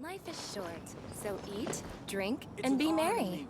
Life is short, so eat, drink, and be merry.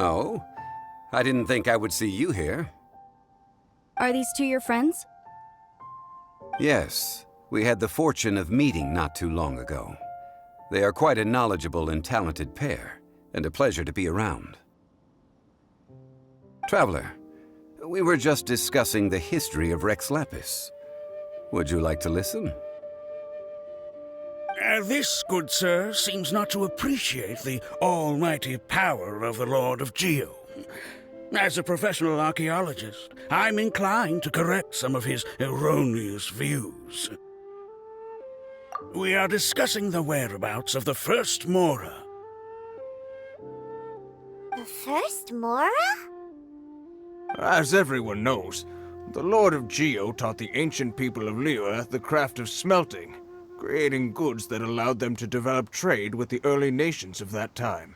Oh? I didn't think I would see you here. Are these two your friends? Yes, we had the fortune of meeting not too long ago. They are quite a knowledgeable and talented pair, and a pleasure to be around. Traveler, we were just discussing the history of Rex Lapis. Would you like to listen? This, good sir, seems not to appreciate the almighty power of the Lord of Geo. As a professional archaeologist, I'm inclined to correct some of his erroneous views. We are discussing the whereabouts of the first Mora. The first Mora? As everyone knows, the Lord of Geo taught the ancient people of Liyue the craft of smelting, creating goods that allowed them to develop trade with the early nations of that time.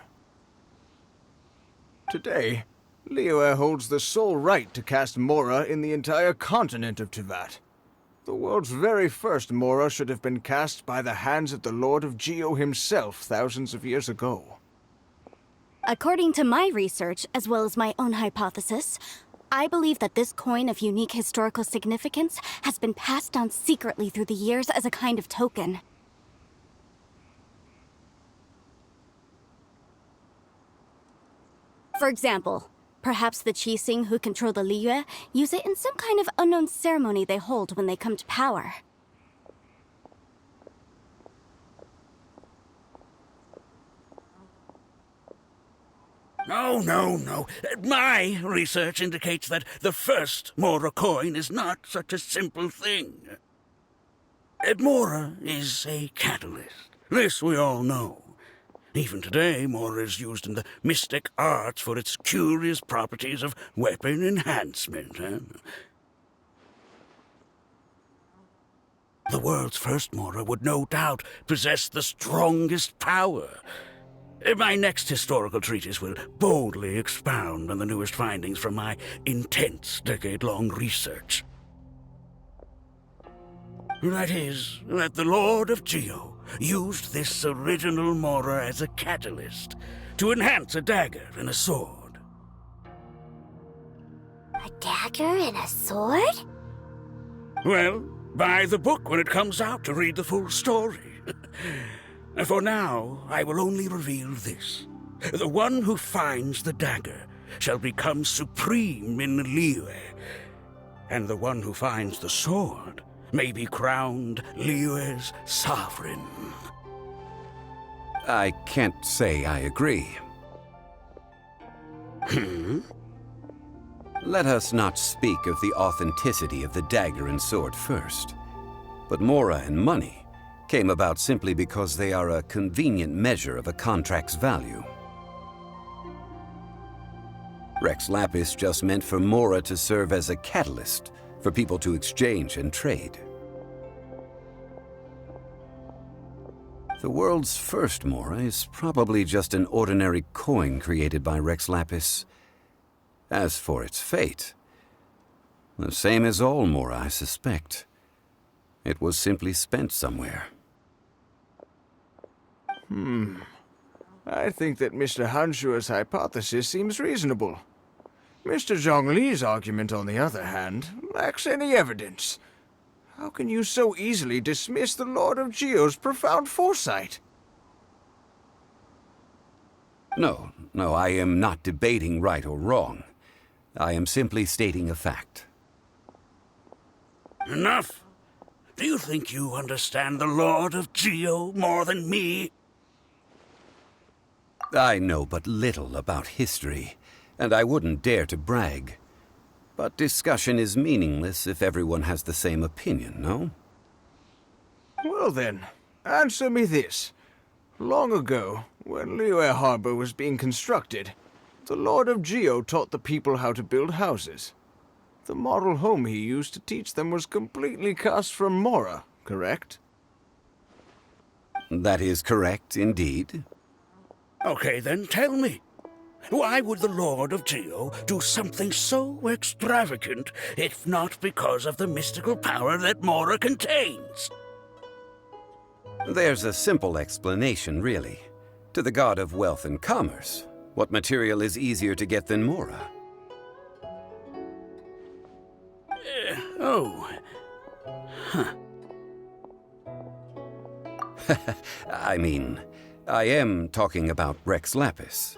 Today, Liyue holds the sole right to cast Mora in the entire continent of Teyvat. The world's very first Mora should have been cast by the hands of the Lord of Geo himself thousands of years ago. According to my research, as well as my own hypothesis, I believe that this coin of unique historical significance has been passed down secretly through the years as a kind of token. For example, perhaps the Qixing who control the Liyue use it in some kind of unknown ceremony they hold when they come to power. No. My research indicates that the first Mora coin is not such a simple thing. Mora is a catalyst. This we all know. Even today, Mora is used in the mystic arts for its curious properties of weapon enhancement. The world's first Mora would no doubt possess the strongest power. My next historical treatise will boldly expound on the newest findings from my intense decade-long research. That is, that the Lord of Geo used this original Mora as a catalyst to enhance a dagger and a sword. A dagger and a sword? Well, buy the book when it comes out to read the full story. For now, I will only reveal this. The one who finds the dagger shall become supreme in Liyue, and the one who finds the sword may be crowned Liyue's sovereign. I can't say I agree. Let us not speak of the authenticity of the dagger and sword first, but Mora and money came about simply because they are a convenient measure of a contract's value. Rex Lapis just meant for Mora to serve as a catalyst for people to exchange and trade. The world's first Mora is probably just an ordinary coin created by Rex Lapis. As for its fate, the same as all Mora, I suspect. It was simply spent somewhere. I think that Mr. Hanshua's hypothesis seems reasonable. Mr. Zhongli's argument, on the other hand, lacks any evidence. How can you so easily dismiss the Lord of Geo's profound foresight? No, I am not debating right or wrong. I am simply stating a fact. Enough! Do you think you understand the Lord of Geo more than me? I know but little about history, and I wouldn't dare to brag. But discussion is meaningless if everyone has the same opinion, no? Well then, answer me this. Long ago, when Liyue Harbor was being constructed, the Lord of Geo taught the people how to build houses. The model home he used to teach them was completely cast from Mora, correct? That is correct, indeed. Okay, then tell me. Why would the Lord of Geo do something so extravagant if not because of the mystical power that Mora contains? There's a simple explanation, really. To the god of wealth and commerce, what material is easier to get than Mora? I mean, I am talking about Rex Lapis.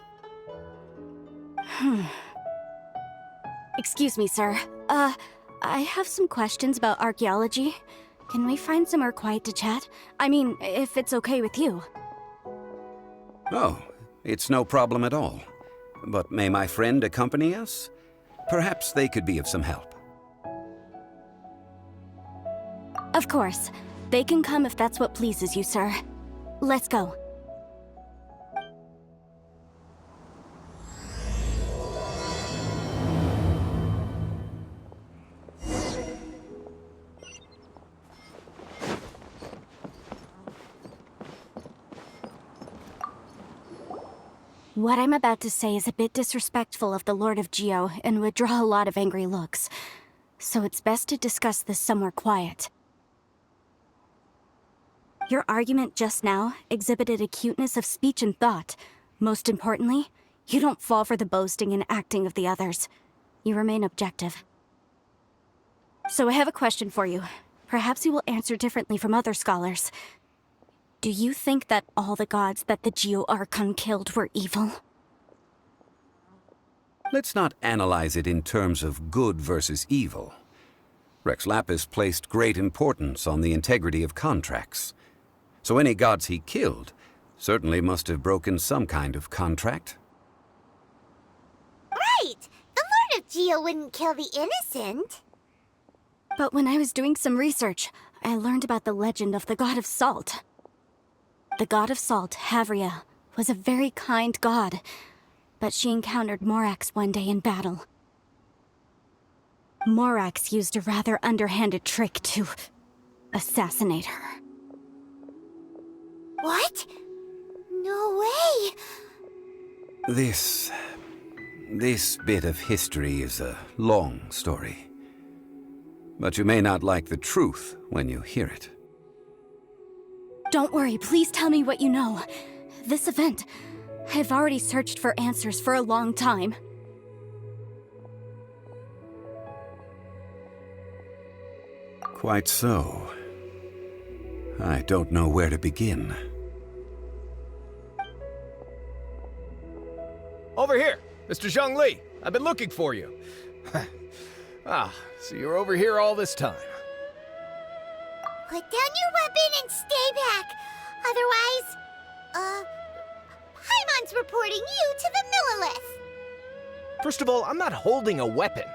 Excuse me, sir. I have some questions about archaeology. Can we find somewhere quiet to chat? I mean, if it's okay with you. Oh, it's no problem at all. But may my friend accompany us? Perhaps they could be of some help. Of course. They can come if that's what pleases you, sir. Let's go. What I'm about to say is a bit disrespectful of the Lord of Geo and would draw a lot of angry looks. So it's best to discuss this somewhere quiet. Your argument just now exhibited acuteness of speech and thought. Most importantly, you don't fall for the boasting and acting of the others. You remain objective. So I have a question for you. Perhaps you will answer differently from other scholars. Do you think that all the gods that the Geo Archon killed were evil? Let's not analyze it in terms of good versus evil. Rex Lapis placed great importance on the integrity of contracts. So any gods he killed certainly must have broken some kind of contract. Right! The Lord of Geo wouldn't kill the innocent. But when I was doing some research, I learned about the legend of the god of salt. The god of salt, Havria, was a very kind god, but she encountered Morax one day in battle. Morax used a rather underhanded trick to assassinate her. What? No way! This bit of history is a long story. But you may not like the truth when you hear it. Don't worry, please tell me what you know. This event, I've already searched for answers for a long time. Quite so. I don't know where to begin. Over here, Mr. Zhongli. I've been looking for you. So you're over here all this time. Put down your weapon and stay back. Otherwise, Paimon's reporting you to the Millilith. First of all, I'm not holding a weapon.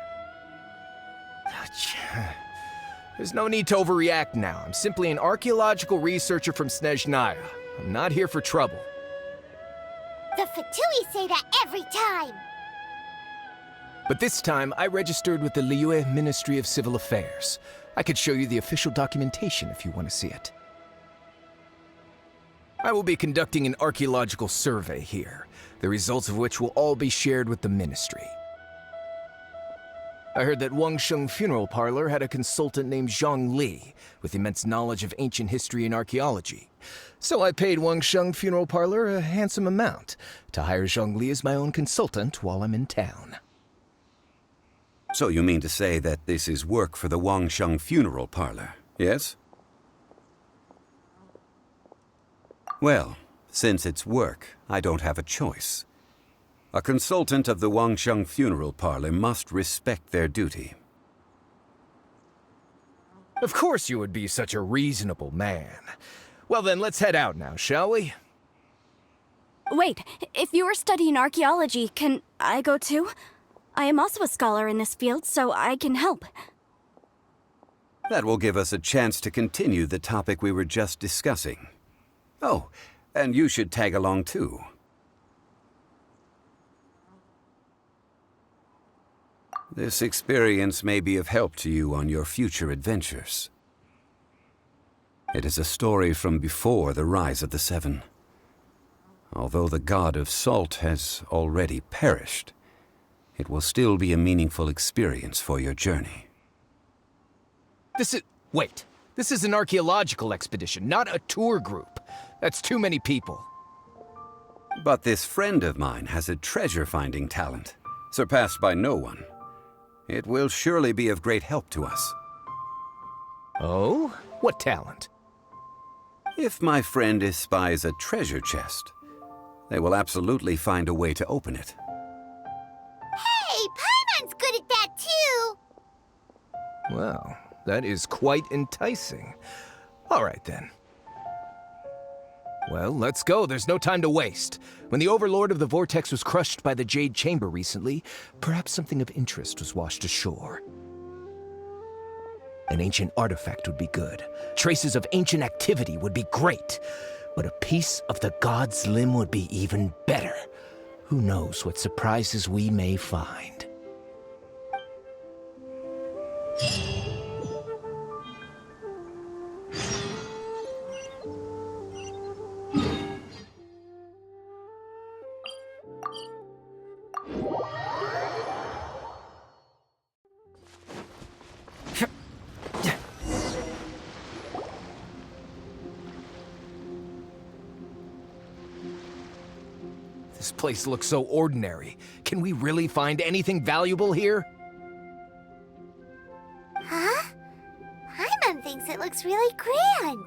There's no need to overreact now. I'm simply an archaeological researcher from Snezhnaya. I'm not here for trouble. The Fatui say that every time. But this time, I registered with the Liyue Ministry of Civil Affairs. I could show you the official documentation if you want to see it. I will be conducting an archaeological survey here, the results of which will all be shared with the Ministry. I heard that Wangsheng Funeral Parlor had a consultant named Zhongli with immense knowledge of ancient history and archaeology. So I paid Wangsheng Funeral Parlor a handsome amount to hire Zhongli as my own consultant while I'm in town. So you mean to say that this is work for the Wangsheng Funeral Parlor, yes? Well, since it's work, I don't have a choice. A consultant of the Wangsheng Funeral Parlor must respect their duty. Of course you would be such a reasonable man. Well then, let's head out now, shall we? Wait, if you are studying archaeology, can I go too? I am also a scholar in this field, so I can help. That will give us a chance to continue the topic we were just discussing. Oh, and you should tag along too. This experience may be of help to you on your future adventures. It is a story from before the rise of the Seven. Although the god of salt has already perished, it will still be a meaningful experience for your journey. Wait. This is an archaeological expedition, not a tour group. That's too many people. But this friend of mine has a treasure-finding talent, surpassed by no one. It will surely be of great help to us. Oh? What talent? If my friend espies a treasure chest, they will absolutely find a way to open it. Hey, Paimon's good at that too! Well, that is quite enticing. All right, then. Well, let's go. There's no time to waste. When the Overlord of the Vortex was crushed by the Jade Chamber recently, perhaps something of interest was washed ashore. An ancient artifact would be good. Traces of ancient activity would be great. But a piece of the god's limb would be even better. Who knows what surprises we may find. This place looks so ordinary. Can we really find anything valuable here? Huh? Paimon thinks it looks really grand.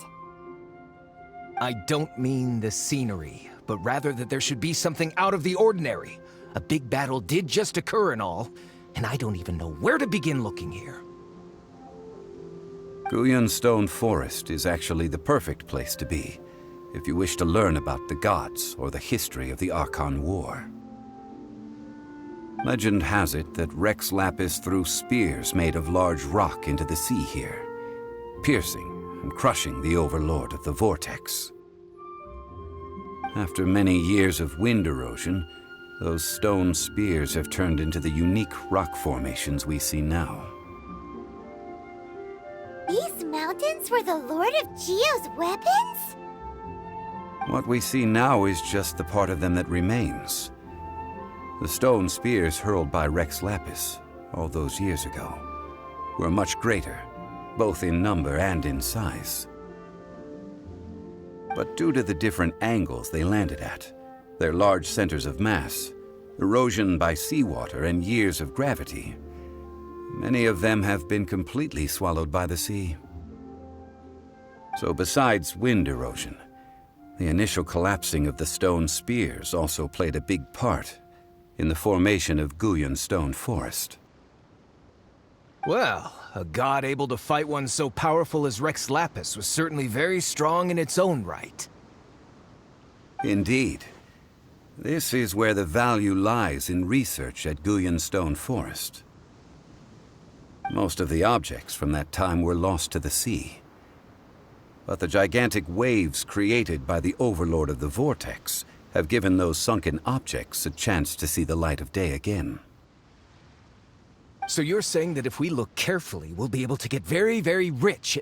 I don't mean the scenery, but rather that there should be something out of the ordinary. A big battle did just occur and all, and I don't even know where to begin looking here. Guyun Stone Forest is actually the perfect place to be, if you wish to learn about the gods or the history of the Archon War. Legend has it that Rex Lapis threw spears made of large rock into the sea here, piercing and crushing the Overlord of the Vortex. After many years of wind erosion, those stone spears have turned into the unique rock formations we see now. These mountains were the Lord of Geo's weapons? What we see now is just the part of them that remains. The stone spears hurled by Rex Lapis all those years ago were much greater, both in number and in size. But due to the different angles they landed at, their large centers of mass, erosion by seawater, and years of gravity, many of them have been completely swallowed by the sea. So besides wind erosion, the initial collapsing of the stone spears also played a big part in the formation of Guyun Stone Forest. Well, a god able to fight one so powerful as Rex Lapis was certainly very strong in its own right. Indeed. This is where the value lies in research at Guyun Stone Forest. Most of the objects from that time were lost to the sea. But the gigantic waves created by the Overlord of the Vortex have given those sunken objects a chance to see the light of day again. So you're saying that if we look carefully, we'll be able to get very, very rich.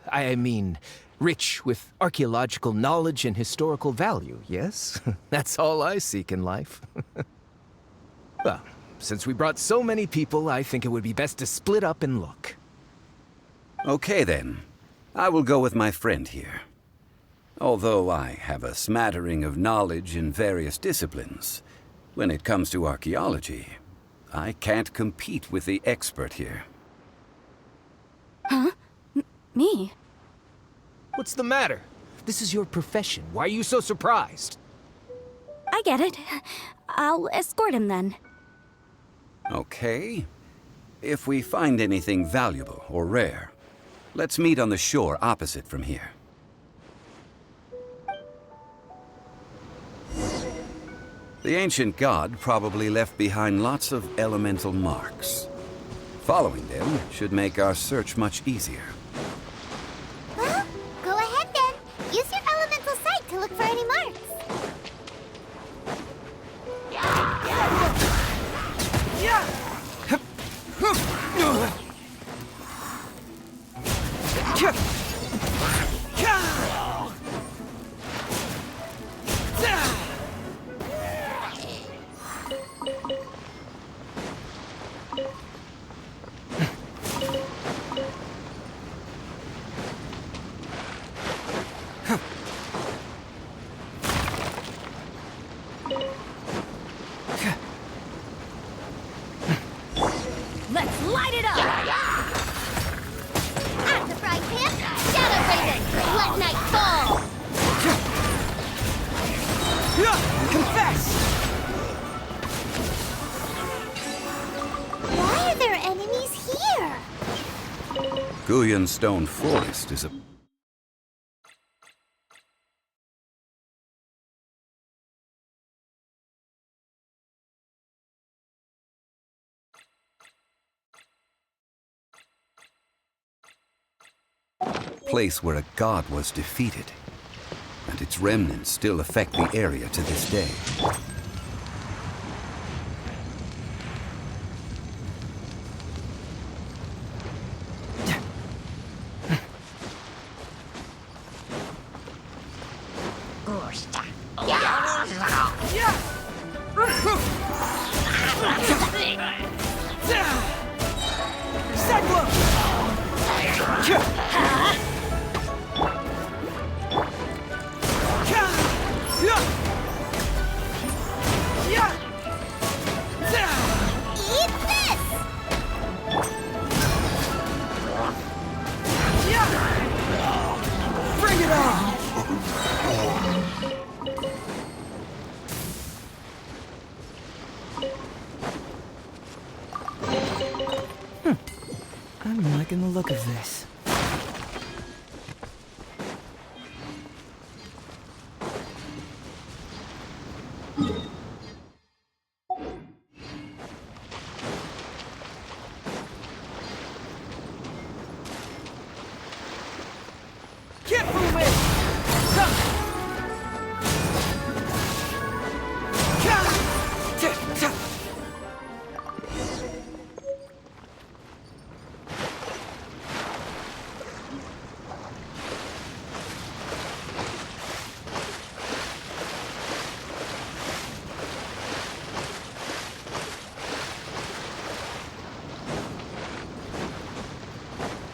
I mean, rich with archaeological knowledge and historical value, yes? That's all I seek in life. Well, Since we brought so many people, I think it would be best to split up and look. Okay then. I will go with my friend here. Although I have a smattering of knowledge in various disciplines, when it comes to archaeology, I can't compete with the expert here. Huh? Me? What's the matter? This is your profession. Why are you so surprised? I get it. I'll escort him then. Okay. If we find anything valuable or rare, let's meet on the shore opposite from here. The ancient god probably left behind lots of elemental marks. Following them should make our search much easier. Well, go ahead then. Use your elemental sight to look for any marks. Let's light it up! At the frying pan, Shadow Raven, let night fall! Confess! Why are there enemies here? Guyan Stone Forest is a place where a god was defeated, and its remnants still affect the area to this day. Eat this! Bring it on! I'm liking the look of this. Get moving!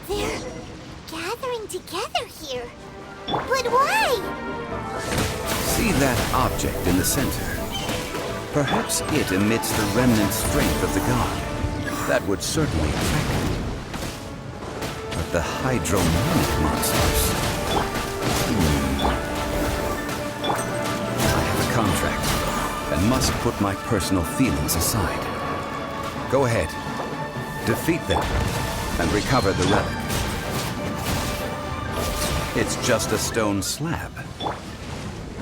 They're gathering together here. But why? See that object in the center? Perhaps it emits the remnant strength of the god. That would certainly attract them. But the hydromonic monsters... I have a contract, and must put my personal feelings aside. Go ahead. Defeat them, and recover the relic. It's just a stone slab,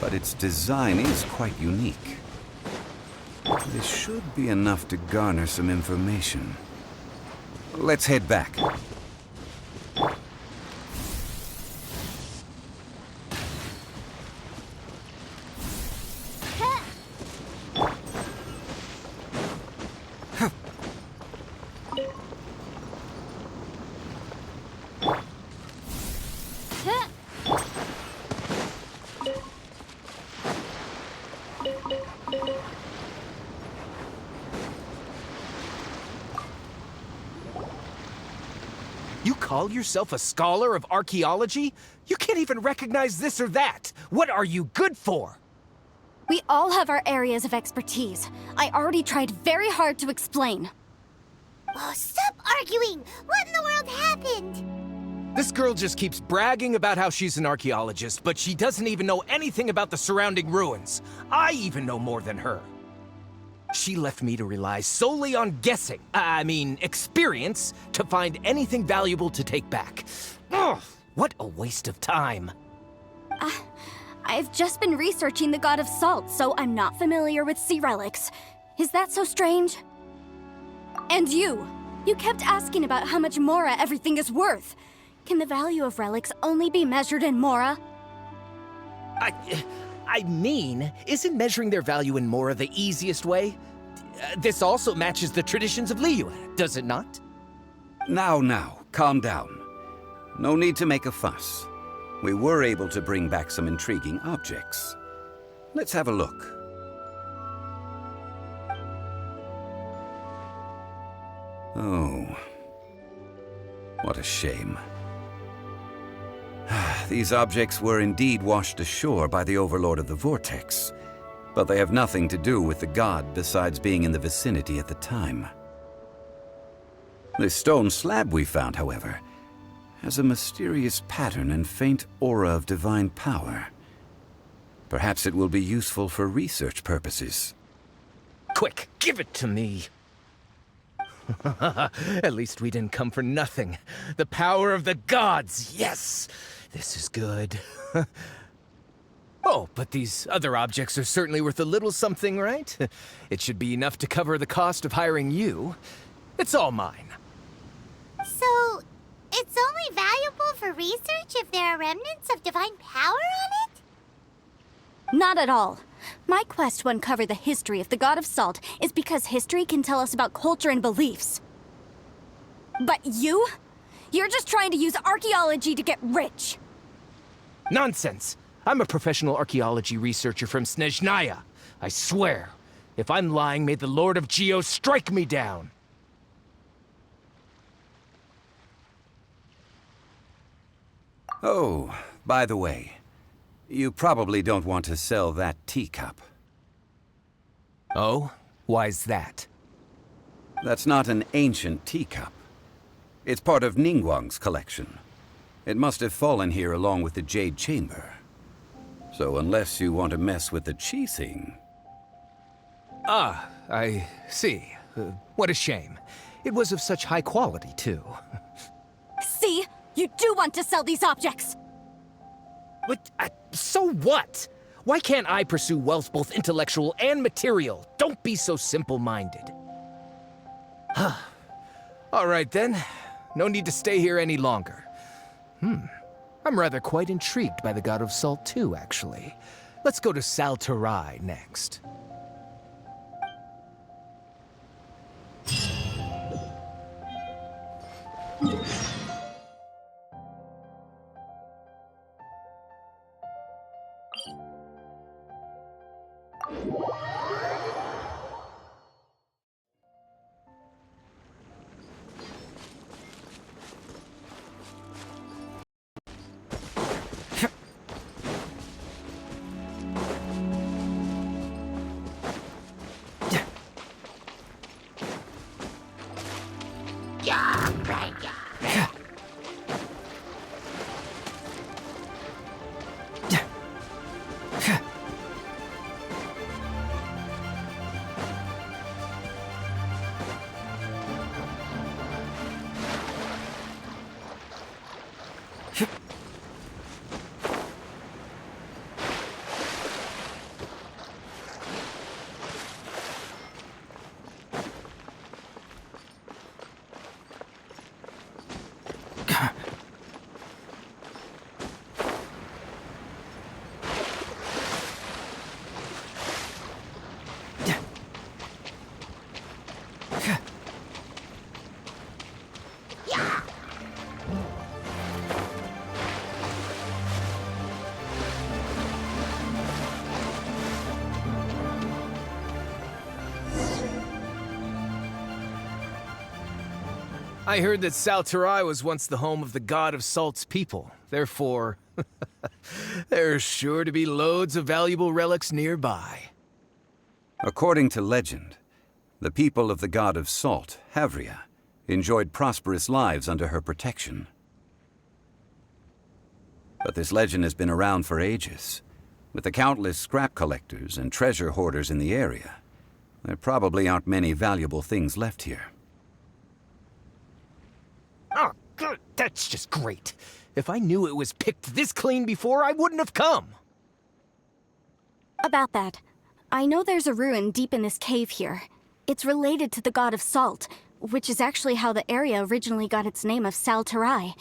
but its design is quite unique. This should be enough to garner some information. Let's head back. call yourself a scholar of archaeology? You can't even recognize this or that. What are you good for? We all have our areas of expertise. I already tried very hard to explain. Oh, stop arguing! What in the world happened? This girl just keeps bragging about how she's an archaeologist, but she doesn't even know anything about the surrounding ruins. I even know more than her. She left me to rely solely on guessing, experience, to find anything valuable to take back. Ugh, what a waste of time. I've just been researching the God of Salt, so I'm not familiar with sea relics. Is that so strange? And you kept asking about how much Mora everything is worth. Can the value of relics only be measured in Mora? Isn't measuring their value in Mora the easiest way? This also matches the traditions of Liyue, does it not? Now, calm down. No need to make a fuss. We were able to bring back some intriguing objects. Let's have a look. Oh, what a shame. These objects were indeed washed ashore by the Overlord of the Vortex, but they have nothing to do with the god besides being in the vicinity at the time. This stone slab we found, however, has a mysterious pattern and faint aura of divine power. Perhaps it will be useful for research purposes. Quick, give it to me. At least we didn't come for nothing. The power of the gods, yes! This is good. Oh, but these other objects are certainly worth a little something, right? It should be enough to cover the cost of hiring you. It's all mine. So, it's only valuable for research if there are remnants of divine power on it? Not at all. My quest to uncover the history of the God of Salt is because history can tell us about culture and beliefs. But you? You're just trying to use archaeology to get rich. Nonsense! I'm a professional archaeology researcher from Snezhnaya. I swear, if I'm lying, may the Lord of Geo strike me down. Oh, by the way, you probably don't want to sell that teacup. Oh? Why's that? That's not an ancient teacup. It's part of Ningguang's collection. It must have fallen here along with the Jade Chamber. So unless you want to mess with the Qixing... Ah, I see. What a shame. It was of such high quality, too. See? You do want to sell these objects! But, so what? Why can't I pursue wealth both intellectual and material? Don't be so simple-minded. All right, then. No need to stay here any longer. I'm rather quite intrigued by the God of Salt, too, actually. Let's go to Sal Tarai next. I heard that Salterai was once the home of the god of Salt's people. Therefore, there's sure to be loads of valuable relics nearby. According to legend, the people of the god of Salt, Havria, enjoyed prosperous lives under her protection. But this legend has been around for ages. With the countless scrap collectors and treasure hoarders in the area, there probably aren't many valuable things left here. Oh, good. That's just great. If I knew it was picked this clean before, I wouldn't have come. About that, I know there's a ruin deep in this cave here. It's related to the god of Salt, which is actually how the area originally got its name of Salterai.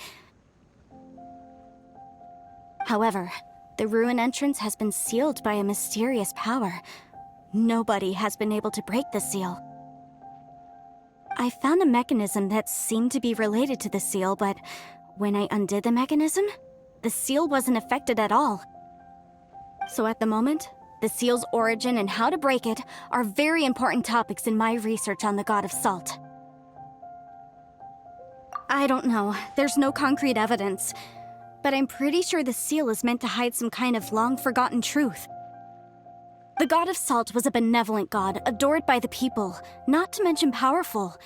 However, the ruin entrance has been sealed by a mysterious power. Nobody has been able to break the seal. I found a mechanism that seemed to be related to the seal, but when I undid the mechanism, the seal wasn't affected at all. So at the moment, the seal's origin and how to break it are very important topics in my research on the god of Salt. I don't know, there's no concrete evidence, but I'm pretty sure the seal is meant to hide some kind of long-forgotten truth. The god of Salt was a benevolent god, adored by the people, not to mention powerful.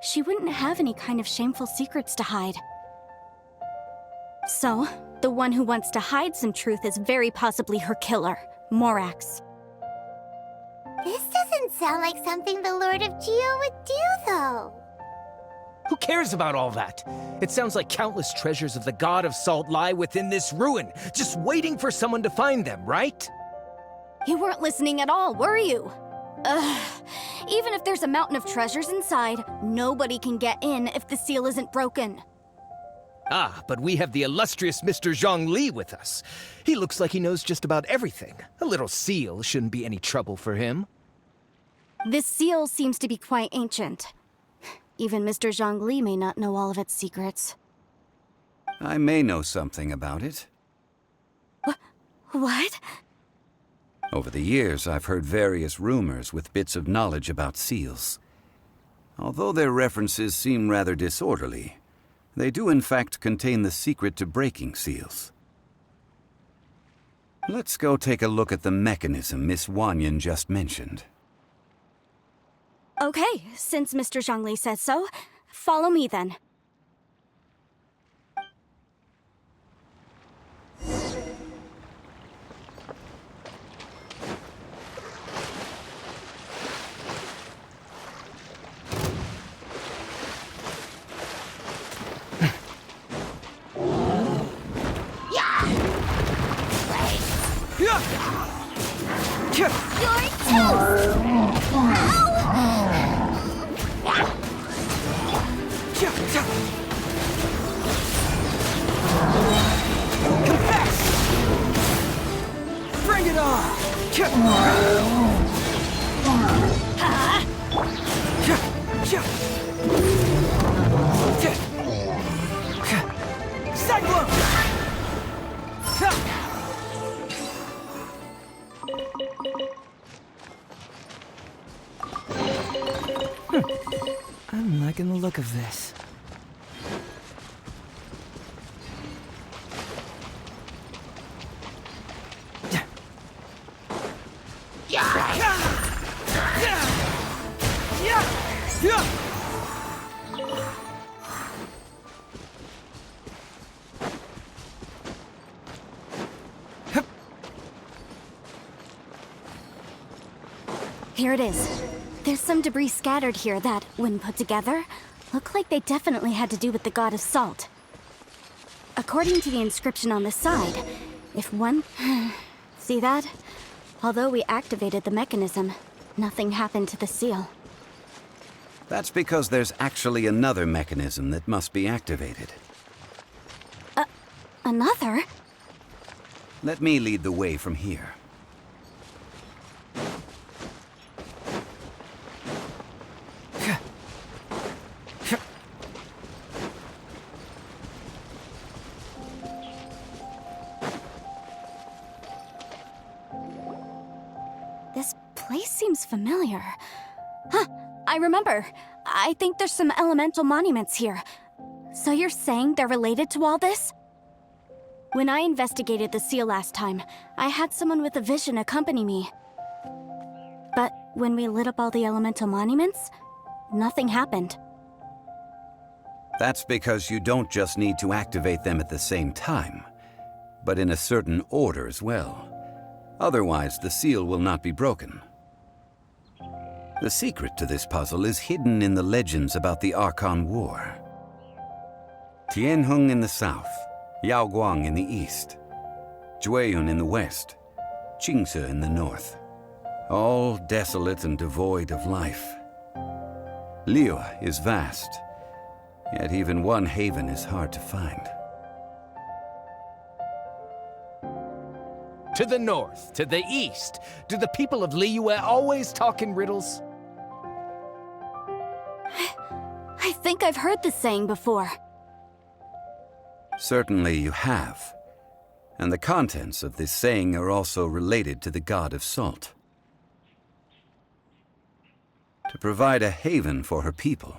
She wouldn't have any kind of shameful secrets to hide. So, the one who wants to hide some truth is very possibly her killer, Morax. This doesn't sound like something the Lord of Geo would do, though. Who cares about all that? It sounds like countless treasures of the god of Salt lie within this ruin, just waiting for someone to find them, right? You weren't listening at all, were you? Ugh. Even if there's a mountain of treasures inside, nobody can get in if the seal isn't broken. Ah, but we have the illustrious Mr. Zhongli with us. He looks like he knows just about everything. A little seal shouldn't be any trouble for him. This seal seems to be quite ancient. Even Mr. Zhongli may not know all of its secrets. I may know something about it. What? Over the years, I've heard various rumors with bits of knowledge about seals. Although their references seem rather disorderly, they do in fact contain the secret to breaking seals. Let's go take a look at the mechanism Miss Wanyan just mentioned. Okay, since Mr. Zhongli says so, follow me then. Bring it on! I'm liking the look of this. Here it is. There's some debris scattered here that, when put together, look like they definitely had to do with the god of Salt. According to the inscription on the side, if one... See that? Although we activated the mechanism, nothing happened to the seal. That's because there's actually another mechanism that must be activated. Another? Let me lead the way from here. This place seems familiar. Huh, I remember. I think there's some elemental monuments here. So you're saying they're related to all this? When I investigated the seal last time, I had someone with a vision accompany me. But when we lit up all the elemental monuments, nothing happened. That's because you don't just need to activate them at the same time, but in a certain order as well. Otherwise, the seal will not be broken. The secret to this puzzle is hidden in the legends about the Archon War. Tianheng in the south, Yaoguang in the east, Jueyun in the west, Qingce in the north. All desolate and devoid of life. Liyue is vast, yet even one haven is hard to find. To the north, to the east. Do the people of Liyue always talk in riddles? I think I've heard this saying before. Certainly you have. And the contents of this saying are also related to the god of salt. To provide a haven for her people,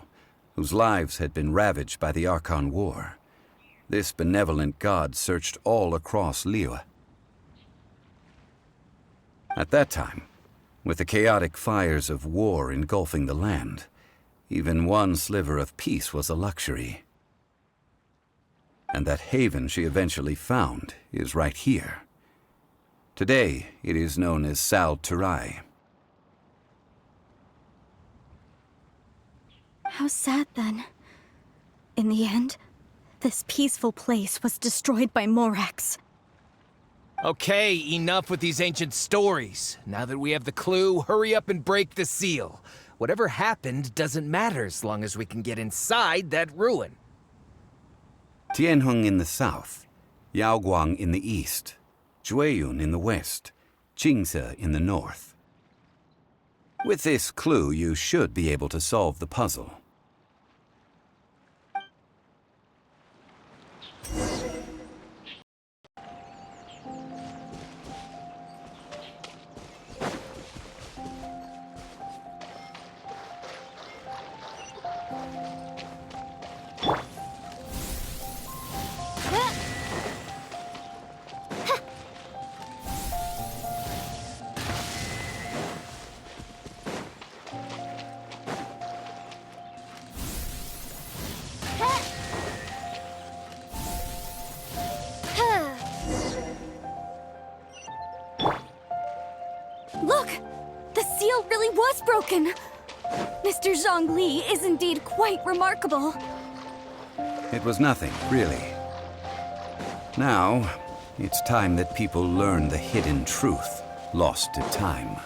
whose lives had been ravaged by the Archon War, this benevolent god searched all across Liyue. At that time, with the chaotic fires of war engulfing the land, even one sliver of peace was a luxury. And that haven she eventually found is right here. Today, it is known as Sal Turai. How sad then. In the end, this peaceful place was destroyed by Morax. Okay, enough with these ancient stories. Now that we have the clue, hurry up and break the seal. Whatever happened doesn't matter as long as we can get inside that ruin. Tianheng in the south, Yaoguang in the east, Jueyun in the west, Qingce in the north. With this clue, you should be able to solve the puzzle. Look! The seal really was broken! Mr. Zhongli is indeed quite remarkable. It was nothing, really. Now, it's time that people learn the hidden truth, lost to time.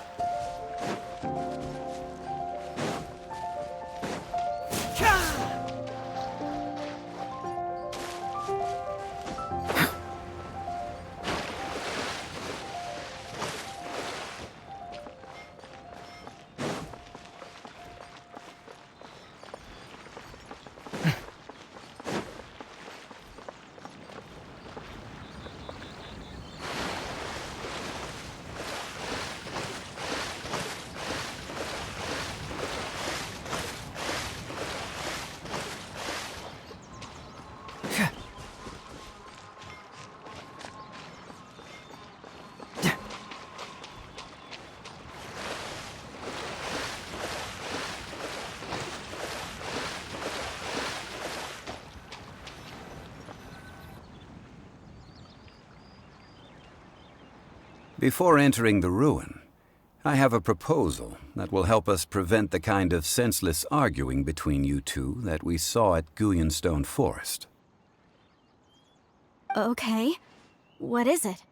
Before entering the ruin, I have a proposal that will help us prevent the kind of senseless arguing between you two that we saw at Guyonstone Forest. Okay. What is it?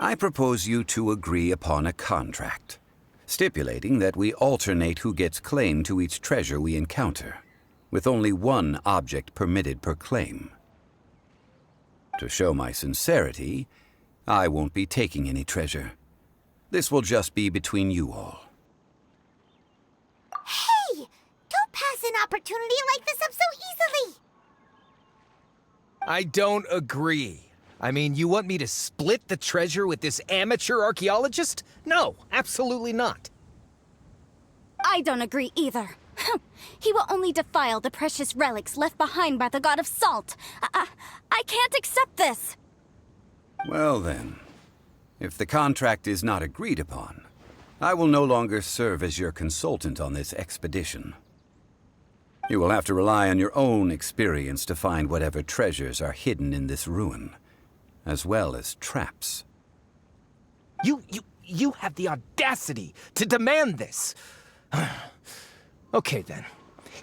I propose you two agree upon a contract, stipulating that we alternate who gets claim to each treasure we encounter, with only one object permitted per claim. To show my sincerity, I won't be taking any treasure. This will just be between you all. Hey! Don't pass an opportunity like this up so easily! I don't agree. I mean, you want me to split the treasure with this amateur archaeologist? No, absolutely not. I don't agree either. He will only defile the precious relics left behind by the god of salt. I can't accept this. Well then, if the contract is not agreed upon, I will no longer serve as your consultant on this expedition. You will have to rely on your own experience to find whatever treasures are hidden in this ruin, as well as traps. You have the audacity to demand this! Okay then.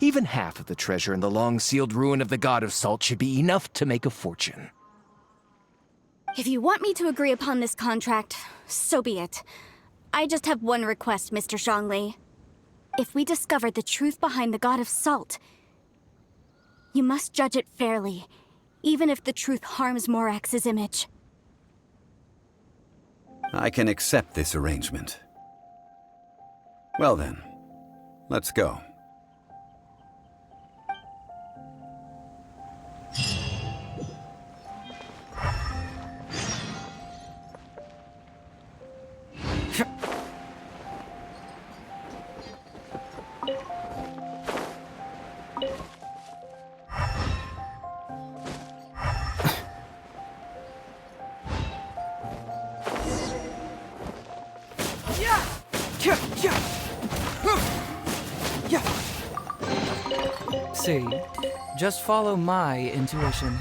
Even half of the treasure in the long-sealed ruin of the God of Salt should be enough to make a fortune. If you want me to agree upon this contract, so be it. I just have one request, Mr. Zhongli. If we discover the truth behind the God of Salt, you must judge it fairly, even if the truth harms Morax's image. I can accept this arrangement. Well then, let's go. See, just follow my intuition.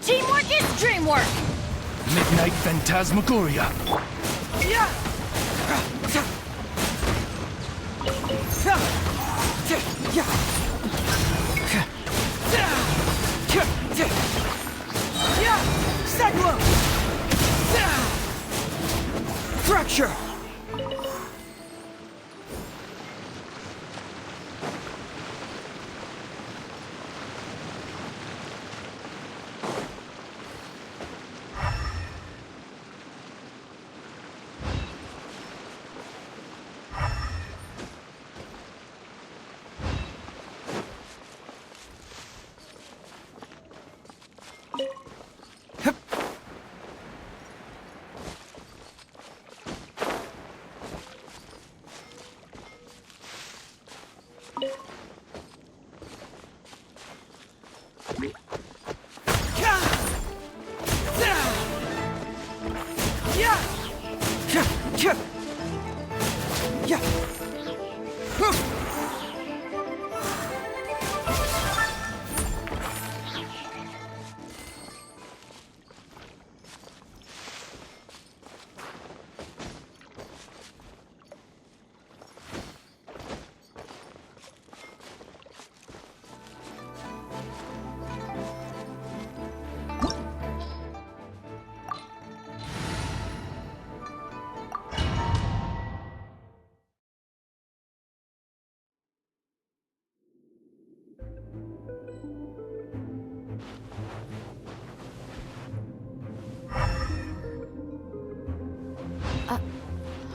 Teamwork is dreamwork! Midnight Phantasmagoria! Seglo! Fracture!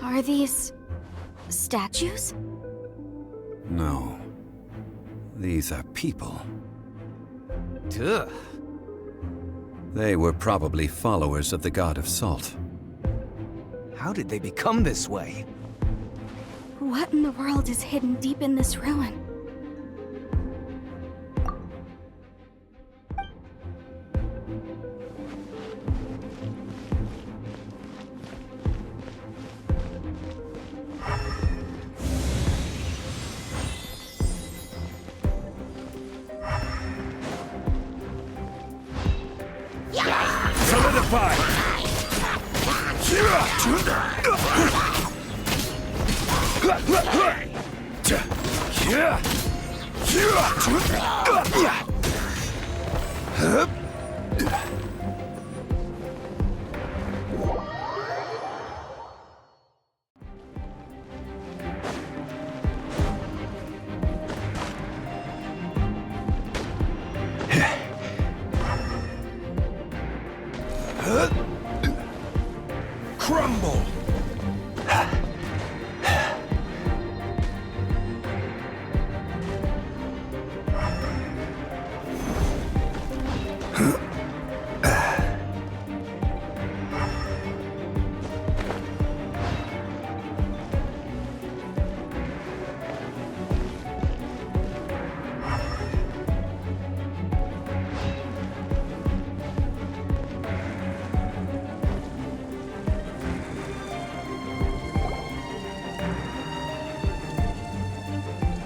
Are these statues? No. These are people. Ugh. They were probably followers of the God of Salt. How did they become this way? What in the world is hidden deep in this ruin? Solidify!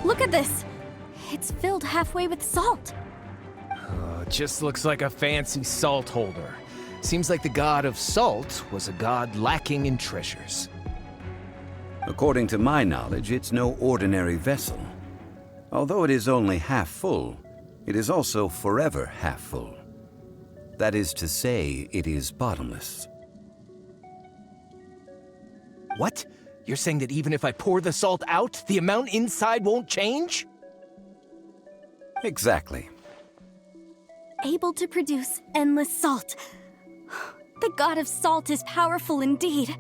Look at this! It's filled halfway with salt. Just looks like a fancy salt holder. Seems like the god of salt was a god lacking in treasures. According to my knowledge, it's no ordinary vessel. Although it is only half full, it is also forever half full. That is to say, it is bottomless. What? You're saying that even if I pour the salt out, the amount inside won't change? Exactly. Able to produce endless salt. The god of salt is powerful indeed.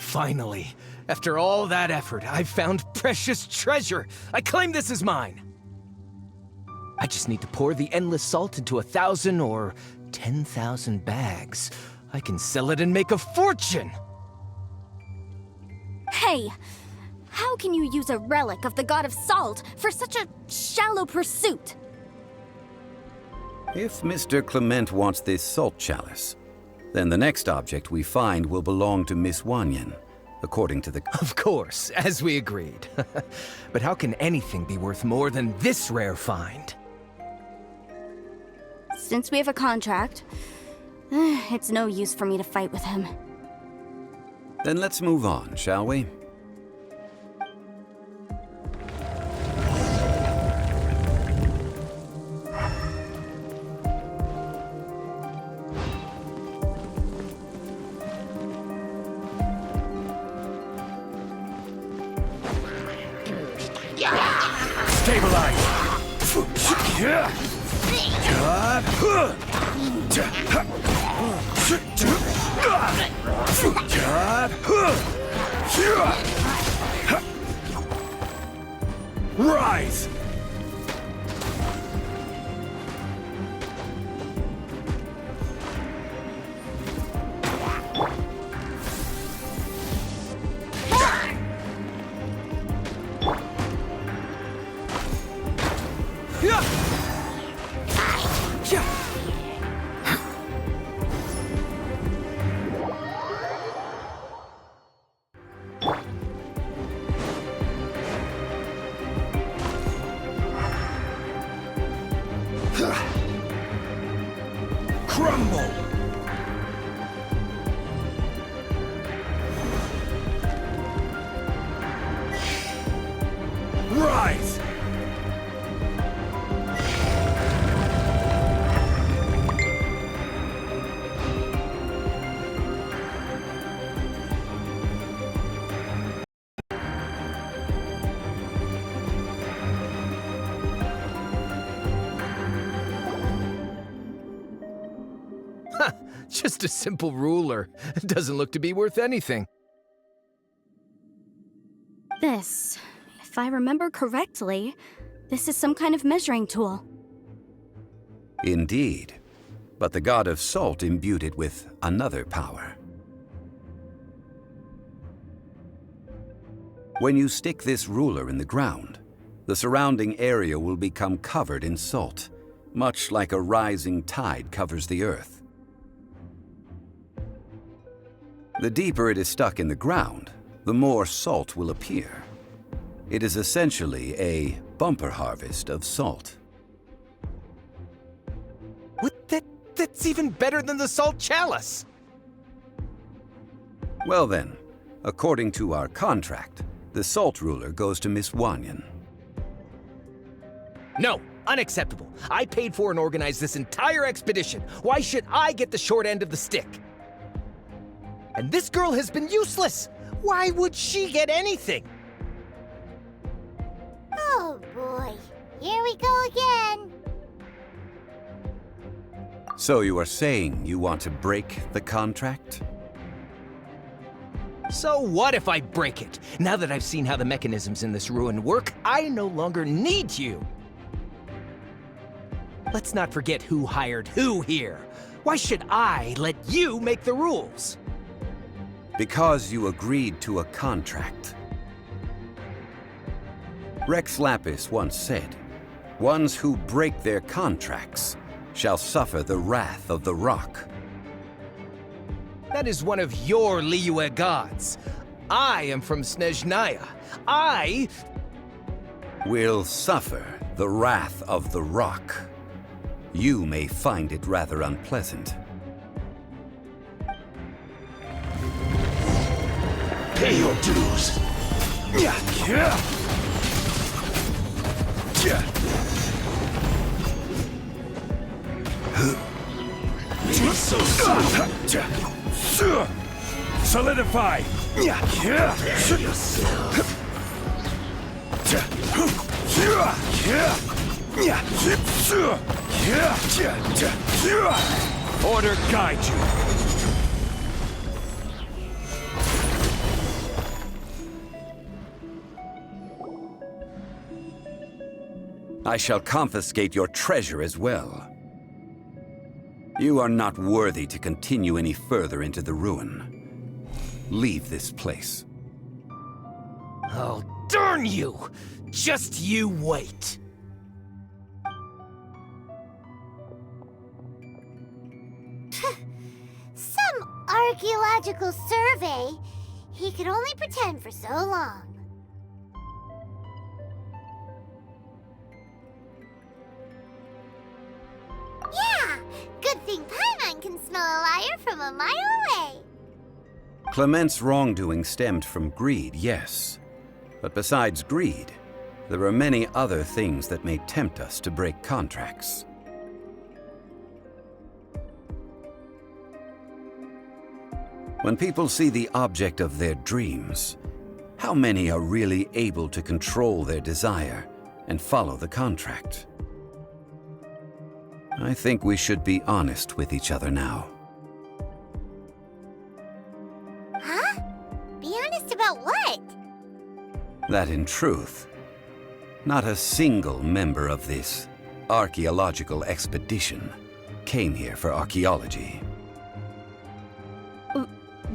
Finally, after all that effort, I've found precious treasure. I claim this as mine. I just need to pour the endless salt into 1,000 or 10,000 bags. I can sell it and make a fortune! Hey, how can you use a relic of the god of salt for such a shallow pursuit? If Mr. Clement wants this salt chalice, then the next object we find will belong to Miss Wanyan, according to the... Of course, as we agreed. But how can anything be worth more than this rare find? Since we have a contract, it's no use for me to fight with him. Then let's move on, shall we? Rise! Crumble! Rise! Just a simple ruler. It doesn't look to be worth anything. This, if I remember correctly, this is some kind of measuring tool. Indeed. But the god of salt imbued it with another power. When you stick this ruler in the ground, the surrounding area will become covered in salt, much like a rising tide covers the earth. The deeper it is stuck in the ground, the more salt will appear. It is essentially a bumper harvest of salt. What? That's even better than the salt chalice! Well then, according to our contract, the salt ruler goes to Miss Wanyan. No, unacceptable. I paid for and organized this entire expedition. Why should I get the short end of the stick? And this girl has been useless! Why would she get anything? Oh boy, here we go again. So you are saying you want to break the contract? So what if I break it? Now that I've seen how the mechanisms in this ruin work, I no longer need you. Let's not forget who hired who here. Why should I let you make the rules? Because you agreed to a contract. Rex Lapis once said, "Ones who break their contracts shall suffer the wrath of the rock." That is one of your Liyue gods. I am from Snezhnaya. I will suffer the wrath of the rock. You may find it rather unpleasant. Pay your dues. Solidify. Order guide you. I shall confiscate your treasure as well. You are not worthy to continue any further into the ruin. Leave this place. Oh, darn you! Just you wait. Some archaeological survey. He could only pretend for so long. Yeah! Good thing Paimon can smell a liar from a mile away. Clement's wrongdoing stemmed from greed, yes. But besides greed, there are many other things that may tempt us to break contracts. When people see the object of their dreams, how many are really able to control their desire and follow the contract? I think we should be honest with each other now. Huh? Be honest about what? That in truth, not a single member of this archaeological expedition came here for archaeology.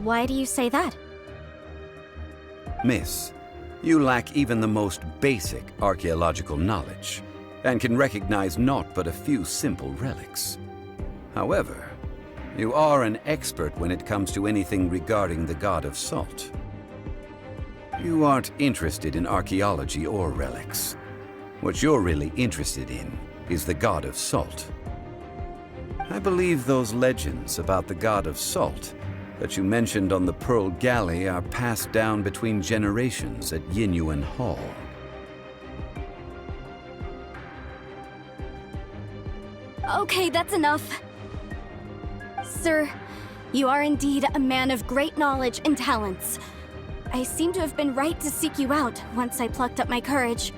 Why do you say that? Miss, you lack even the most basic archaeological knowledge, and can recognize naught but a few simple relics. However, you are an expert when it comes to anything regarding the god of salt. You aren't interested in archaeology or relics. What you're really interested in is the god of salt. I believe those legends about the god of salt that you mentioned on the Pearl Galley are passed down between generations at Yinyuan Hall. Okay, that's enough. Sir, you are indeed a man of great knowledge and talents. I seem to have been right to seek you out once I plucked up my courage.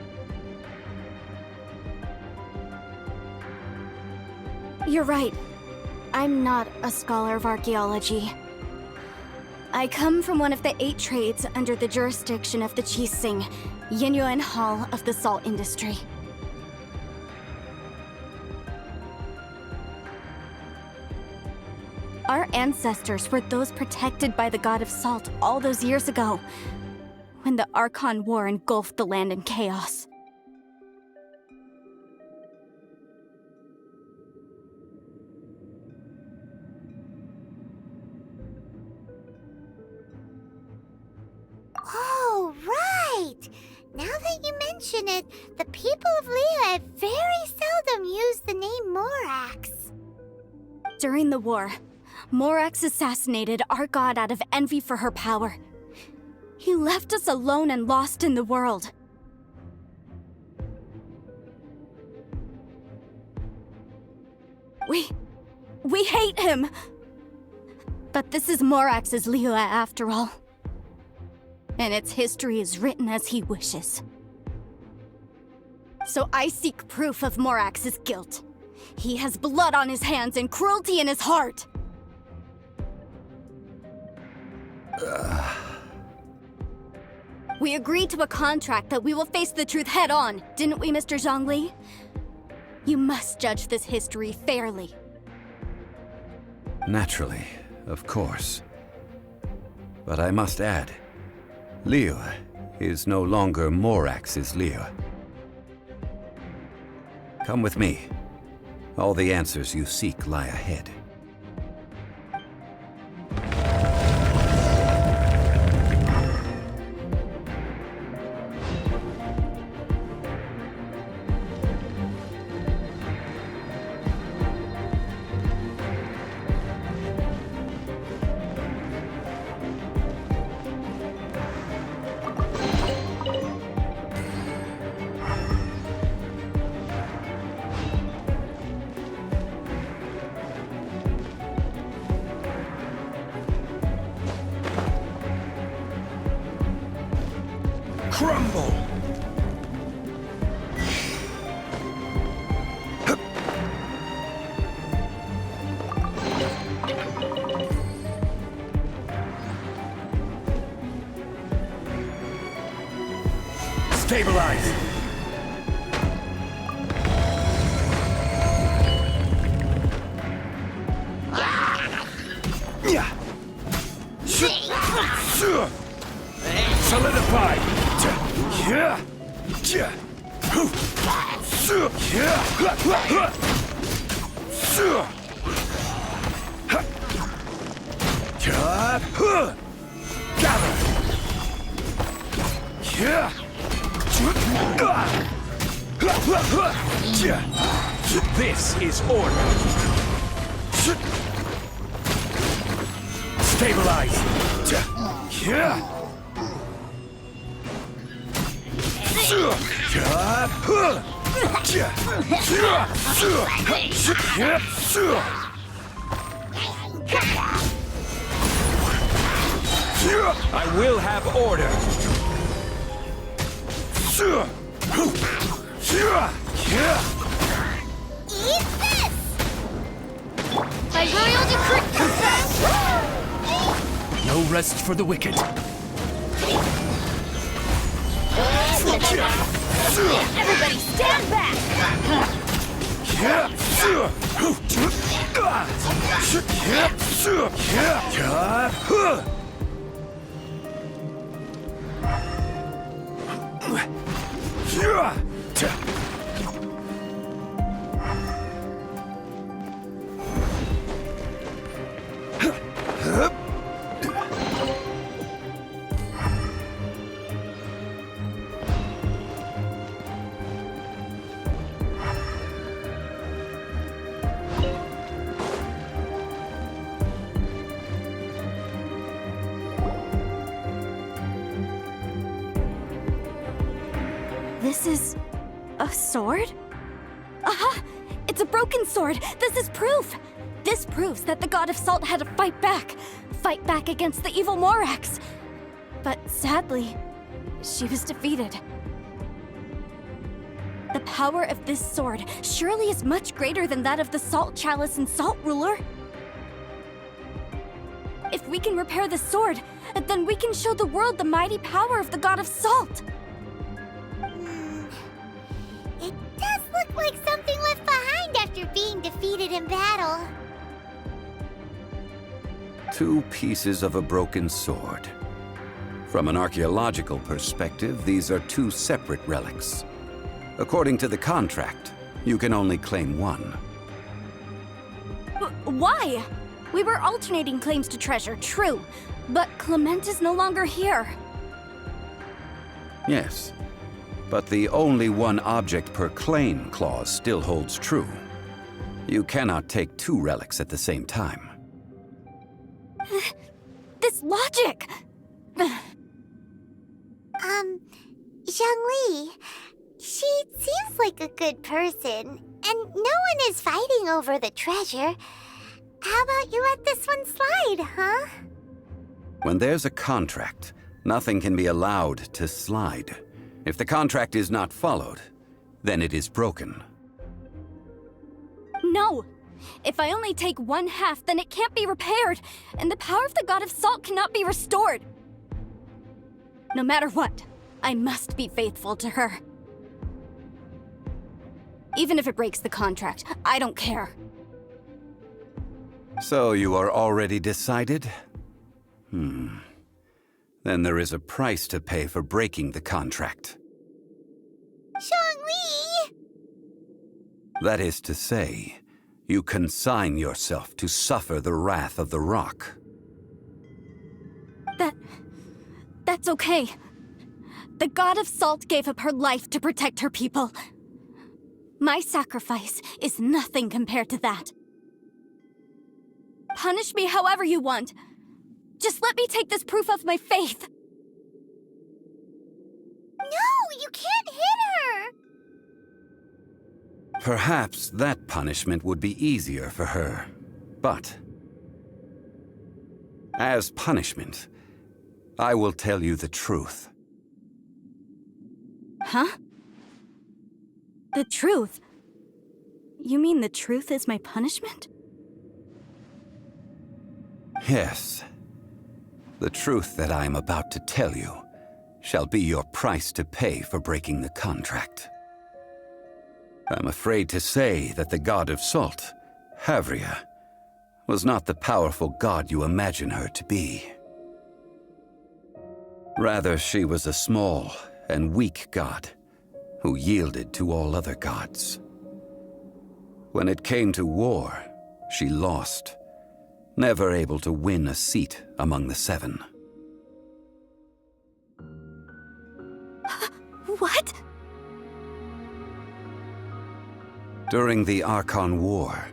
You're right. I'm not a scholar of archaeology. I come from one of the 8 trades under the jurisdiction of the Qixing, Yinyuan Hall of the salt industry. Our ancestors were those protected by the god of salt all those years ago, when the Archon War engulfed the land in chaos. Oh, right! Now that you mention it, the people of Liyue very seldom use the name Morax. During the war, Morax assassinated our god out of envy for her power. He left us alone and lost in the world. We hate him! But this is Morax's Liyue after all. And its history is written as he wishes. So I seek proof of Morax's guilt. He has blood on his hands and cruelty in his heart! We agreed to a contract that we will face the truth head-on, didn't we, Mr. Zhongli? You must judge this history fairly. Naturally, of course. But I must add, Liyue is no longer Morax's Liyue. Come with me. All the answers you seek lie ahead. crumble! Stabilize! Solidify! This is order. Stabilize. I will have order. Eat this! By royal decree! No rest for the wicked. Everybody stand back! This is a sword? Aha! It's a broken sword! This is proof! This proves that the God of Salt had to fight back. Fight back against the evil Morax. But sadly, she was defeated. The power of this sword surely is much greater than that of the Salt Chalice and Salt Ruler. If we can repair the sword, then we can show the world the mighty power of the God of Salt. It does look like something left behind after being defeated in battle. 2 pieces of a broken sword. From an archaeological perspective, these are 2 separate relics. According to the contract, you can only claim one. Why? We were alternating claims to treasure, true. But Clement is no longer here. Yes, but the only one object per claim clause still holds true. You cannot take 2 relics at the same time. This logic! Zhongli, she seems like a good person, and no one is fighting over the treasure. How about you let this one slide, huh? When there's a contract, nothing can be allowed to slide. If the contract is not followed, then it is broken. No! If I only take 1/2, then it can't be repaired, and the power of the God of Salt cannot be restored. No matter what, I must be faithful to her. Even if it breaks the contract, I don't care. So you are already decided? Then there is a price to pay for breaking the contract. Zhongli! That is to say, you consign yourself to suffer the wrath of the rock. That's okay. The God of Salt gave up her life to protect her people. My sacrifice is nothing compared to that. Punish me however you want. Just let me take this proof of my faith. No, you can't hit her! Perhaps that punishment would be easier for her. But as punishment, I will tell you the truth. Huh? The truth? You mean the truth is my punishment? Yes. The truth that I am about to tell you shall be your price to pay for breaking the contract. I'm afraid to say that the god of salt, Havria, was not the powerful god you imagine her to be. Rather, she was a small and weak god who yielded to all other gods. When it came to war, she lost, never able to win a seat among the seven. What? During the Archon War,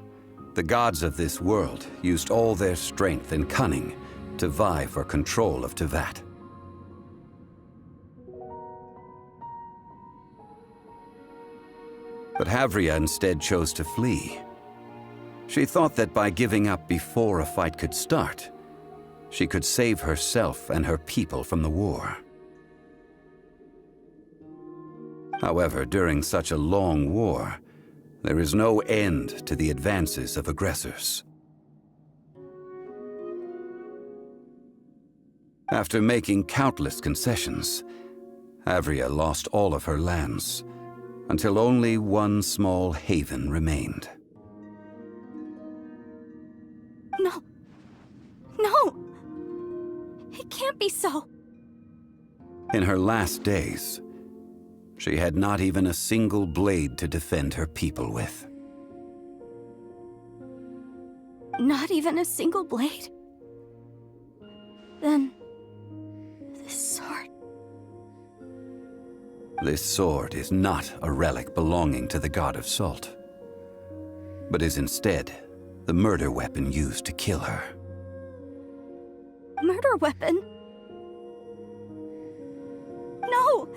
the gods of this world used all their strength and cunning to vie for control of Teyvat. But Havria instead chose to flee. She thought that by giving up before a fight could start, she could save herself and her people from the war. However, during such a long war, there is no end to the advances of aggressors. After making countless concessions, Havria lost all of her lands, until only one small haven remained. No. No! It can't be so. In her last days, she had not even a single blade to defend her people with. Not even a single blade? Then... this sword... This sword is not a relic belonging to the god of salt, but is instead the murder weapon used to kill her. Murder weapon? No!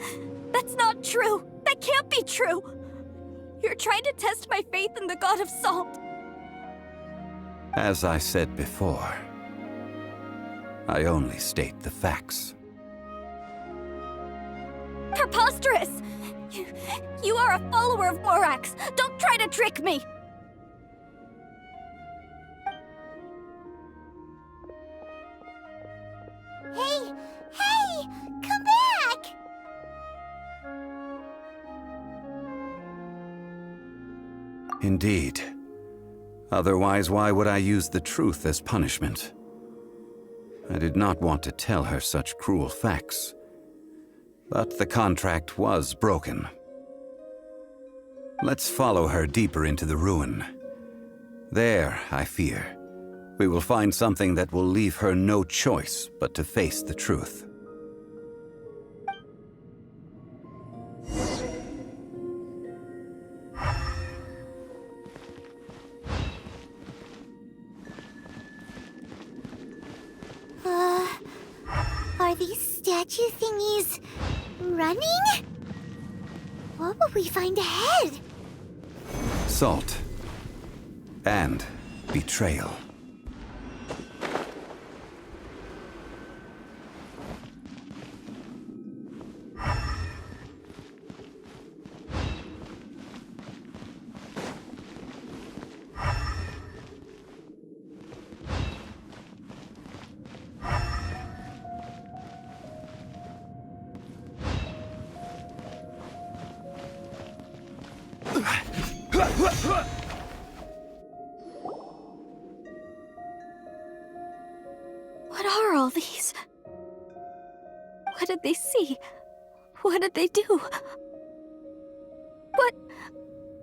That's not true! That can't be true! You're trying to test my faith in the god of salt! As I said before, I only state the facts. Preposterous! You are a follower of Morax! Don't try to trick me! Hey! Hey! Come back! Indeed. Otherwise, why would I use the truth as punishment? I did not want to tell her such cruel facts. But the contract was broken. Let's follow her deeper into the ruin. There, I fear, we will find something that will leave her no choice but to face the truth. Are these statue thingies running? What will we find ahead? Salt. And betrayal. What are all these? What did they see? What did they do?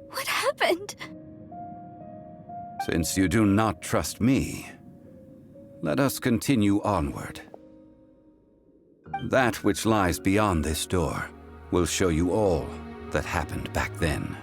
What happened? Since you do not trust me, let us continue onward. That which lies beyond this door will show you all that happened back then.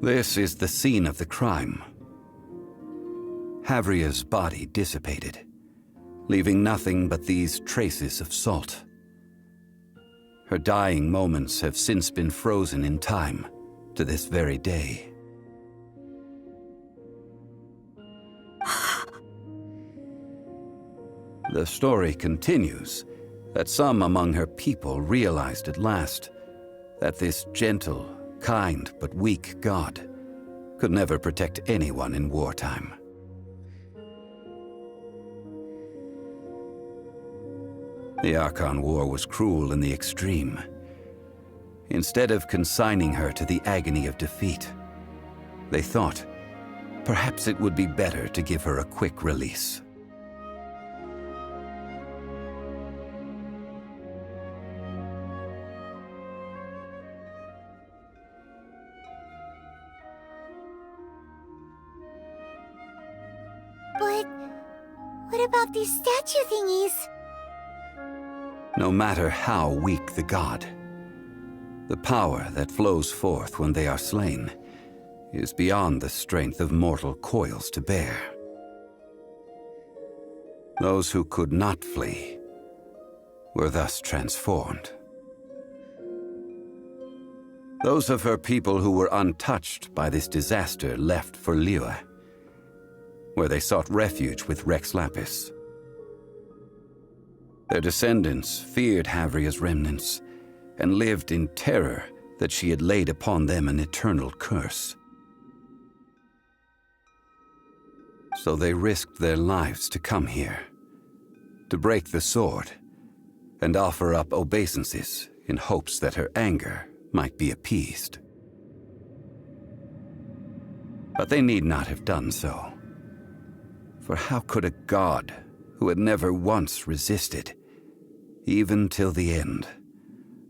This is the scene of the crime. Havria's body dissipated, leaving nothing but these traces of salt. Her dying moments have since been frozen in time to this very day. The story continues that some among her people realized at last that this gentle, kind, but weak god could never protect anyone in wartime. The Archon War was cruel in the extreme. Instead of consigning her to the agony of defeat, they thought perhaps it would be better to give her a quick release. But what about these statue thingies? No matter how weak the god, the power that flows forth when they are slain is beyond the strength of mortal coils to bear. Those who could not flee were thus transformed. Those of her people who were untouched by this disaster left for Liyue, where they sought refuge with Rex Lapis. Their descendants feared Havria's remnants and lived in terror that she had laid upon them an eternal curse. So they risked their lives to come here, to break the sword, and offer up obeisances in hopes that her anger might be appeased. But they need not have done so. For how could a god who had never once resisted, even till the end,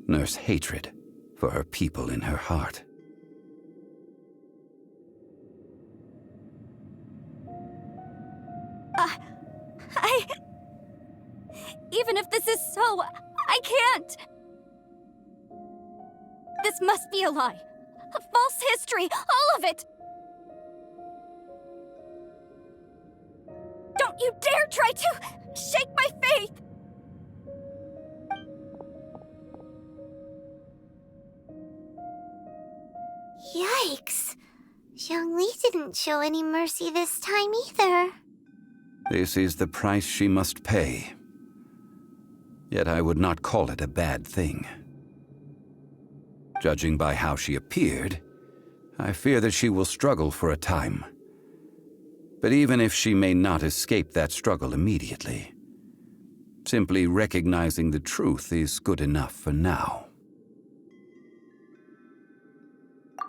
nurse hatred for her people in her heart? Even if this is so, I can't! This must be a lie. A false history, all of it! Don't you dare try to shake my faith! Yikes. Zhongli didn't show any mercy this time either. This is the price she must pay. Yet I would not call it a bad thing. Judging by how she appeared, I fear that she will struggle for a time. But even if she may not escape that struggle immediately, simply recognizing the truth is good enough for now.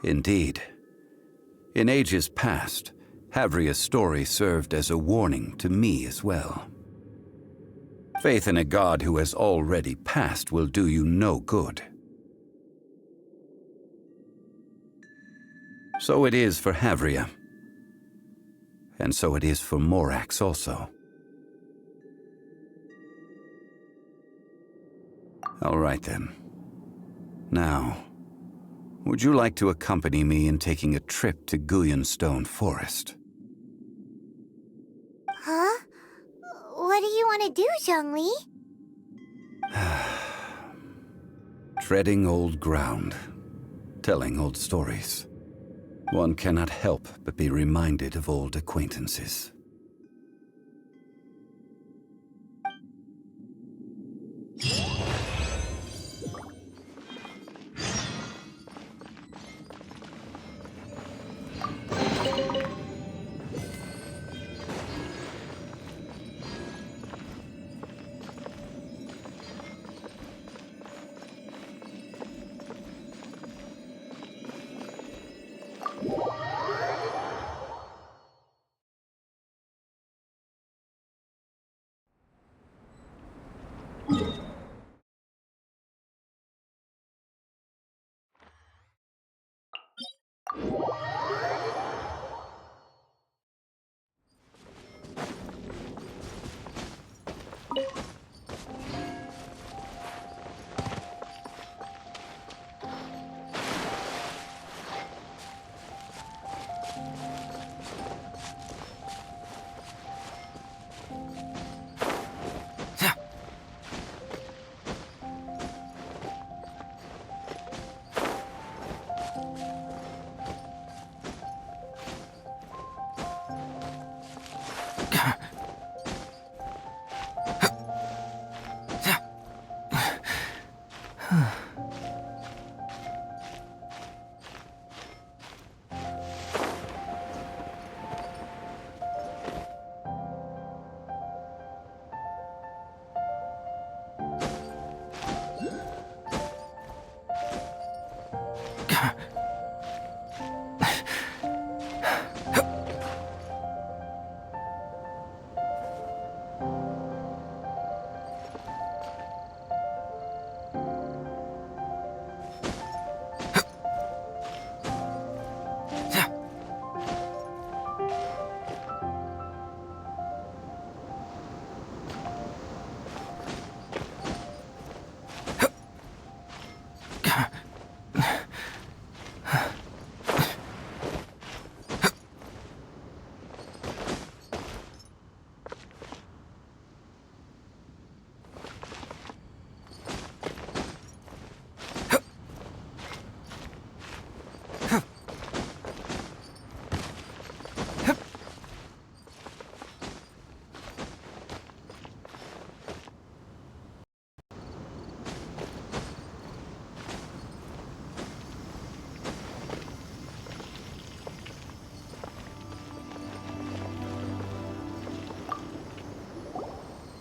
Indeed, in ages past, Havria's story served as a warning to me as well. Faith in a god who has already passed will do you no good. So it is for Havria. And so it is for Morax also. All right then. Now, would you like to accompany me in taking a trip to Guyonstone Forest? Huh? What do you want to do, Zhongli? Treading old ground, telling old stories. One cannot help but be reminded of old acquaintances.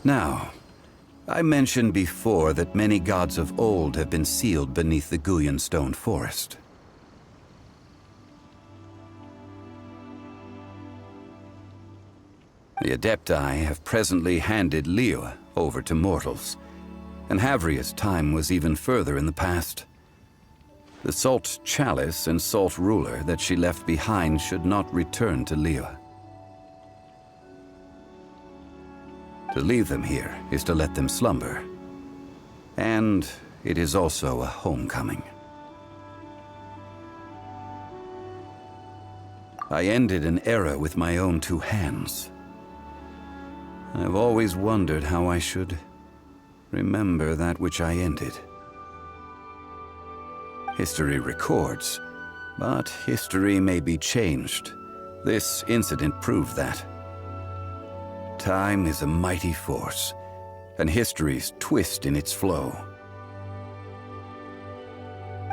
Now, I mentioned before that many gods of old have been sealed beneath the Guyan stone forest. The Adepti have presently handed Liyue over to mortals, and Havria's time was even further in the past. The Salt Chalice and Salt Ruler that she left behind should not return to Liyue. To leave them here is to let them slumber. And it is also a homecoming. I ended an era with my own two hands. I've always wondered how I should remember that which I ended. History records, but history may be changed. This incident proved that. Time is a mighty force, and history's twist in its flow.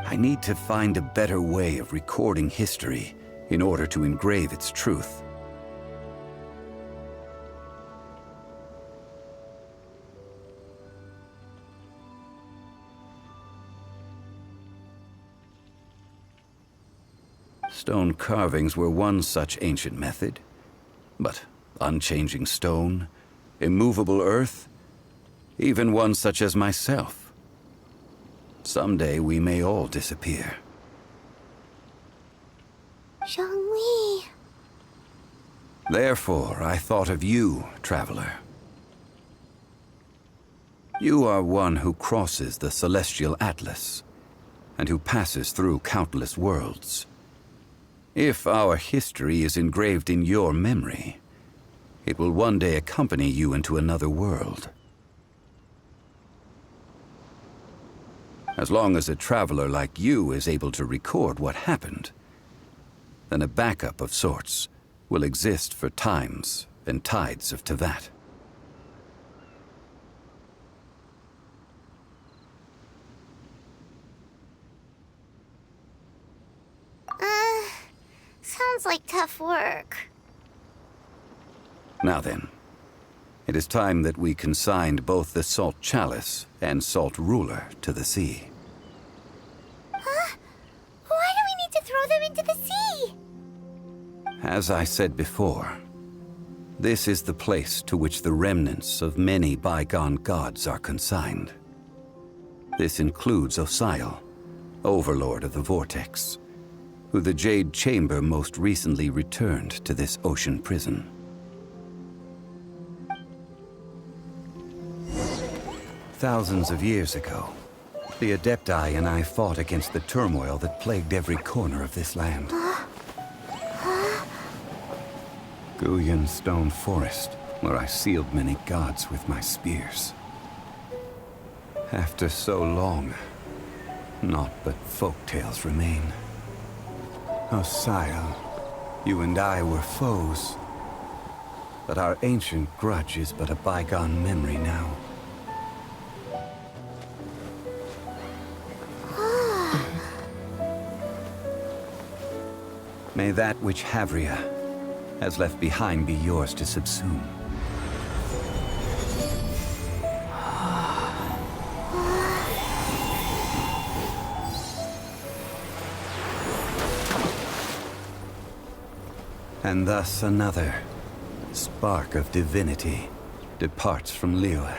I need to find a better way of recording history in order to engrave its truth. Stone carvings were one such ancient method, but unchanging stone, immovable earth, even one such as myself. Someday we may all disappear. Zhongli. Therefore, I thought of you, traveler. You are one who crosses the celestial atlas, and who passes through countless worlds. If our history is engraved in your memory, it will one day accompany you into another world. As long as a traveler like you is able to record what happened, then a backup of sorts will exist for times and tides of Teyvat. Sounds like tough work. Now then, it is time that we consigned both the Salt Chalice and Salt Ruler to the sea. Huh? Why do we need to throw them into the sea? As I said before, this is the place to which the remnants of many bygone gods are consigned. This includes Osial, Overlord of the Vortex, who the Jade Chamber most recently returned to this ocean prison. Thousands of years ago, the Adepti and I fought against the turmoil that plagued every corner of this land. Guyan Stone Forest, where I sealed many gods with my spears. After so long, naught but folk tales remain. Osial, you and I were foes, but our ancient grudge is but a bygone memory now. May that which Havria has left behind be yours to subsume. And thus another spark of divinity departs from Liyue.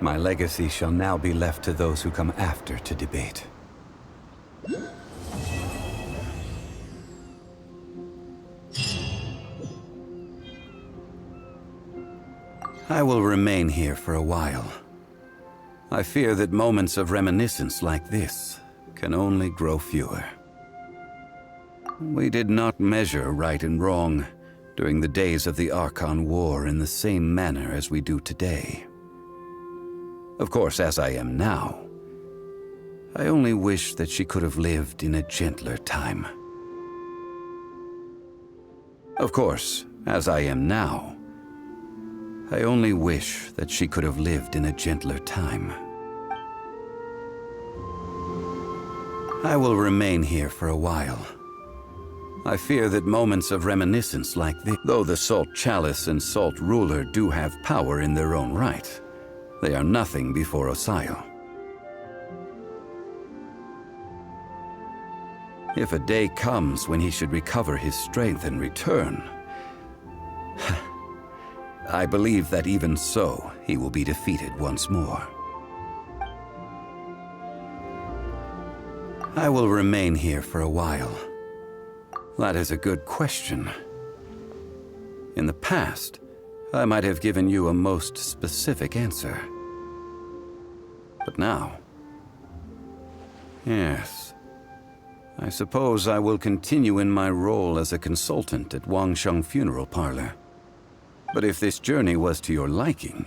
My legacy shall now be left to those who come after to debate. I will remain here for a while. I fear that moments of reminiscence like this can only grow fewer. We did not measure right and wrong during the days of the Archon War in the same manner as we do today. Of course, as I am now, I only wish that she could have lived in a gentler time. Of course, as I am now, I only wish that she could have lived in a gentler time. I will remain here for a while. I fear that moments of reminiscence like this, though the Salt Chalice and Salt Ruler do have power in their own right, they are nothing before Osayo. If a day comes when he should recover his strength and return, I believe that even so, he will be defeated once more. I will remain here for a while. That is a good question. In the past, I might have given you a most specific answer. But now... yes. I suppose I will continue in my role as a consultant at Wangsheng Funeral Parlor. But if this journey was to your liking,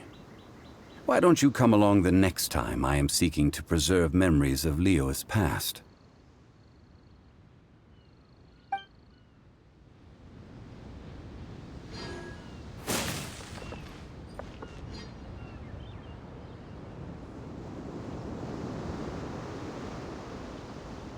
why don't you come along the next time I am seeking to preserve memories of Liyue's past?